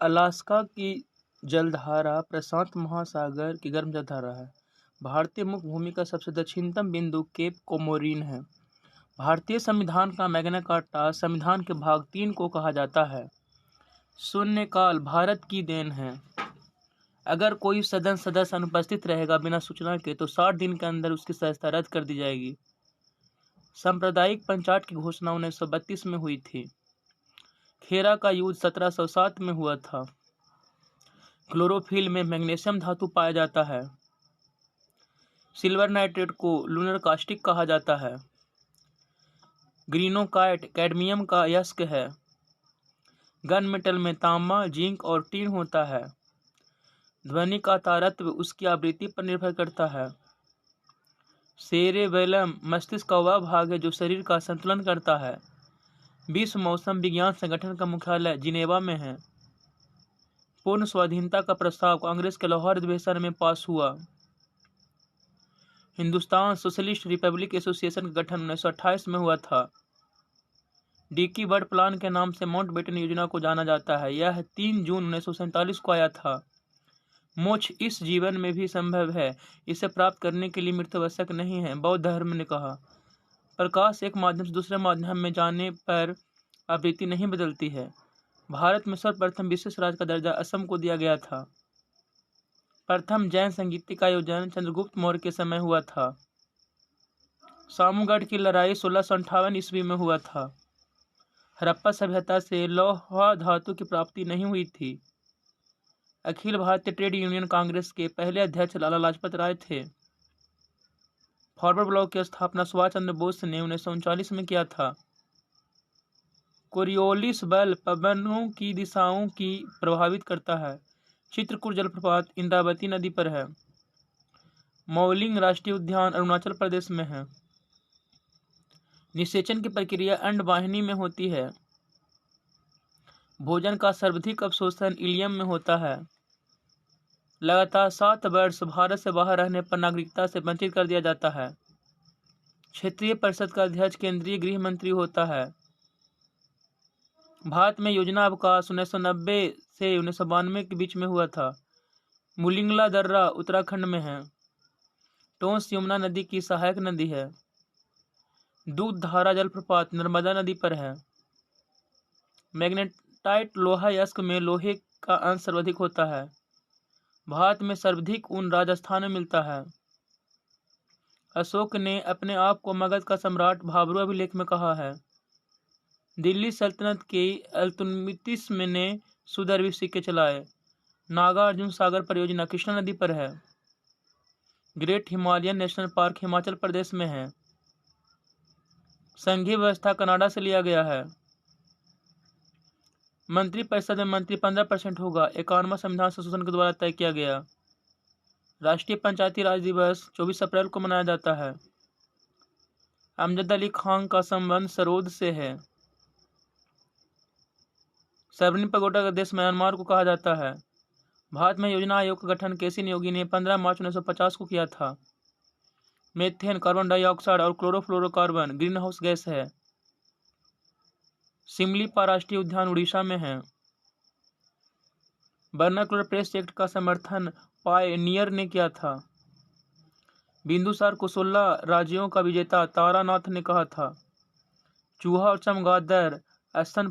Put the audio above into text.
Alaska की जलधारा प्रशांत महासागर की गर्म जलधारा है। भारतीय मुख्य भूमि का सबसे दक्षिणतम बिंदु केप कोमोरिन है। भारतीय संविधान का मैग्ना कार्टा संविधान के भाग 3 को कहा जाता है। शून्यकाल भारत की देन है। अगर कोई सदन सदस्य अनुपस्थित रहेगा बिना सूचना के तो 60 दिन के अंदर उसकी सदस्यता रद्द कर दी जाएगी। सांप्रदायिक पंचायत की घोषणा 1932 में हुई थी। खेरा का युद्ध 1707 में हुआ था। क्लोरोफिल में मैग्नीशियम धातु पाया जाता है। सिल्वर नाइट्रेट को लूनर कास्टिक कहा जाता है। ग्रीनोकाइट कैडमियम का अयस्क है। गन मेटल में तांबा, जिंक और टीन होता है। ध्वनि का तारतम्य उसकी आवृत्ति पर निर्भर करता है। सेरेबेलम मस्तिष्क का वह भाग है जो शरीर का संतुलन करता है। विश्व मौसम विज्ञान संगठन का मुख्यालय जिनेवा में है। पूर्ण स्वाधीनता का प्रस्ताव कांग्रेस के लाहौर अधिवेशन में पास हुआ। हिंदुस्तान सोशलिस्ट रिपब्लिक एसोसिएशन का गठन 1928 में हुआ था। डिकी बर्ड प्लान के नाम से माउंटबेटन योजना को जाना जाता है। यह 3 जून 1947 को आया था। मोक्ष इस जीवन में भी संभव है। इसे प्राप्त करने के लिए मृत्यु आवश्यक नहीं है, बौद्ध धर्म ने कहा। प्रकाश एक माध्यम से दूसरे माध्यम में जाने पर आवृत्ति नहीं बदलती है। भारत में सर्वप्रथम विशेष राज्य का दर्जा असम को दिया गया था। प्रथम जैन संगीत का आयोजन चंद्रगुप्त मौर्य के समय हुआ था। सामूगढ़ की लड़ाई 1658 ईस्वी में हुआ था। हड़प्पा सभ्यता से लौह धातु की प्राप्ति नहीं हुई थी। अखिल भारतीय ट्रेड यूनियन कांग्रेस के पहले अध्यक्ष लाला लाजपत राय थे। फॉरवर्ड ब्लॉक की स्थापना सुभाष चंद्र बोस ने 1939 में किया था। कोरियोलिस बल पवनों की दिशाओं की प्रभावित करता है। चित्रकूट जलप्रपात इंद्रावती नदी पर है। मौलिंग राष्ट्रीय उद्यान अरुणाचल प्रदेश में है। निषेचन की प्रक्रिया अंडवाहिनी में होती है। भोजन का सर्वाधिक अवशोषण इलियम में होता है। लगातार 7 वर्ष भारत से बाहर रहने पर नागरिकता से वंचित कर दिया जाता है। क्षेत्रीय परिषद का अध्यक्ष केंद्रीय गृह मंत्री होता है। भारत में योजना अवकाश 1990 से 1992 के बीच में हुआ था। मुलिंगला दर्रा उत्तराखंड में है। टोंस यमुना नदी की सहायक नदी है। दूध धारा जलप्रपात नर्मदा नदी पर है। मैग्नेटाइट लोहा अयस्क में लोहे का अंश सर्वाधिक होता है। भारत में सर्वाधिक ऊन राजस्थान में मिलता है। अशोक ने अपने आप को मगध का सम्राट भाब्रू अभिलेख में कहा है। दिल्ली सल्तनत के इल्तुतमिश ने शुद्ध अरबी सिक्के चलाए। नागार्जुन सागर परियोजना कृष्णा नदी पर है। Great Himalayan national park Himachal Pradesh में है। संघीय व्यवस्था कनाडा से लिया गया है। मंत्रिपरिषद में मंत्री 15% होगा। 51वां संविधान संशोधन के द्वारा तय किया गया। राष्ट्रीय पंचायती राज दिवस 24 अप्रैल को मनाया जाता है। अमजद अली खान का संबंध सरोद से है। सर्वनी पगोडा का देश म्यांमार को कहा जाता है। भारत में योजना आयोग का गठन केसी योगी ने 15 मार्च 1950 को किया था। मीथेन, कार्बन डाइऑक्साइड और क्लोरोफ्लोरोकार्बन ग्रीन हाउस गैस है। सिमलीपाल राष्ट्रीय उद्यान उड़ीसा में है। बर्नाक्युलर प्रेस एक्ट का समर्थन पायनियर ने किया था। बिंदुसार को 16 राज्यों का विजेता तारानाथ ने कहा था। चूहा और चमगादड़ स्तन